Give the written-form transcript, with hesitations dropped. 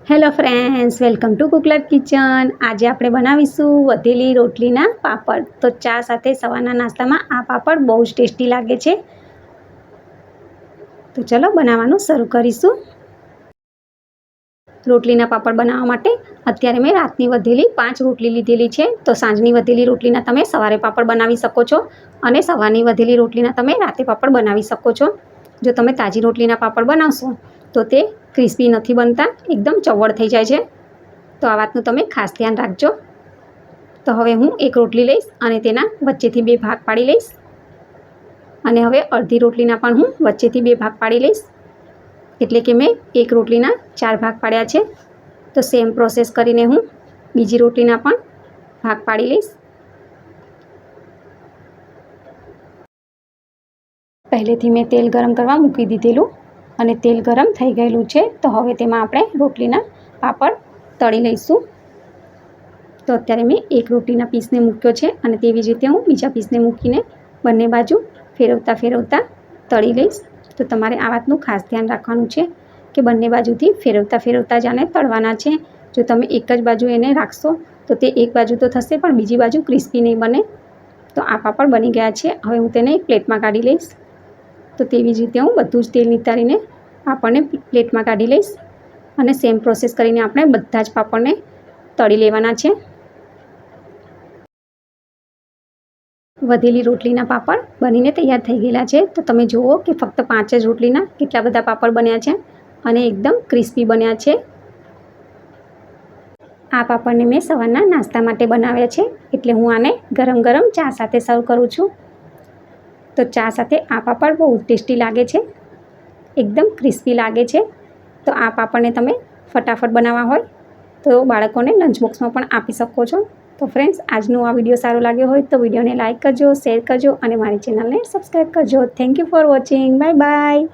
Hello friends, welcome to cook life kitchen. આજે આપણે બનાવીશું વધેલી રોટલીના પાપડ. તો ચા સાથે સવારના નાસ્તામાં આ પાપડ બહુ જ ટેસ્ટી લાગે છે. તો ચલો બનાવવાનું શરૂ કરીશું. રોટલીના પાપડ બનાવવા માટે અત્યારે મેં રાતની વધેલી 5 રોટલી લીધેલી છે. તો સાંજની વધેલી રોટલીના તમે સવારે પાપડ બનાવી શકો છો અને સવારની વધેલી રોટલીના તમે રાતે પાપડ બનાવી શકો છો. જો તમે તાજી રોટલીના પાપડ બનાવશો તો તે ક્રિસ્પી નથી બનતા, એકદમ ચવડ થઈ જાય છે. તો આ વાતનું તમે ખાસ ધ્યાન રાખજો. તો હવે હું એક રોટલી લઈશ અને તેના વચ્ચેથી 2 ભાગ પાડી લઈશ. અને હવે અડધી રોટલીના પણ હું વચ્ચેથી 2 ભાગ પાડી લઈશ. એટલે કે મેં એક રોટલીના 4 ભાગ પાડ્યા છે. તો સેમ પ્રોસેસ કરીને હું બીજી રોટલીના પણ ભાગ પાડી લઈશ. પહેલેથી મેં તેલ ગરમ કરવા મૂકી દીધેલું અને તેલ ગરમ થઈ ગયેલું છે. તો હવે તેમાં આપણે રોટલીના પાપડ તળી લઈશું. તો અત્યારે મેં એક રોટલીના પીસને મૂક્યો છે અને તેવી જ રીતે હું બીજા પીસને મૂકીને બંને બાજુ ફેરવતા તળી લઈશ. તો તમારે આ વાતનું ખાસ ધ્યાન રાખવાનું છે કે બંને બાજુથી ફેરવતા જ આને તળવાના છે. જો તમે એક જ બાજુ એને રાખશો તો તે એક બાજુ તો થશે પણ બીજી બાજુ ક્રિસ્પી નહીં બને. તો આ પાપડ બની ગયા છે. હવે હું તેને એક પ્લેટમાં કાઢી લઈશ. તો તેવી જ રીતે હું બધું જ તેલ નિતારીને પાપડને પ્લેટમાં કાઢી લઈશ અને સેમ પ્રોસેસ કરીને આપણે બધા જ પાપડને તળી લેવાના છે. વધેલી રોટલીના પાપડ બનીને તૈયાર થઈ ગયેલા છે. તો તમે જુઓ કે ફક્ત 5 જ રોટલીના કેટલા બધા પાપડ બન્યા છે અને એકદમ ક્રિસ્પી બન્યા છે. આ પાપડને મેં સવારના નાસ્તા માટે બનાવ્યા છે. એટલે હું આને ગરમ ગરમ ચા સાથે સર્વ કરું છું. તો ચા સાથે આ પાપડ બહુ ટેસ્ટી લાગે છે, એકદમ ક્રિસ્પી લાગે છે. તો આ પાપડને તમે ફટાફટ બનાવવા હોય તો બાળકોને લંચ બોક્સમાં પણ આપી શકો છો. તો ફ્રેન્ડ્સ, આજનો આ વિડીયો સારો લાગ્યો હોય તો વિડીયોને લાઇક કરજો, શેર કરજો અને મારી ચેનલને સબસ્ક્રાઈબ કરજો. Thank you for watching. Bye bye.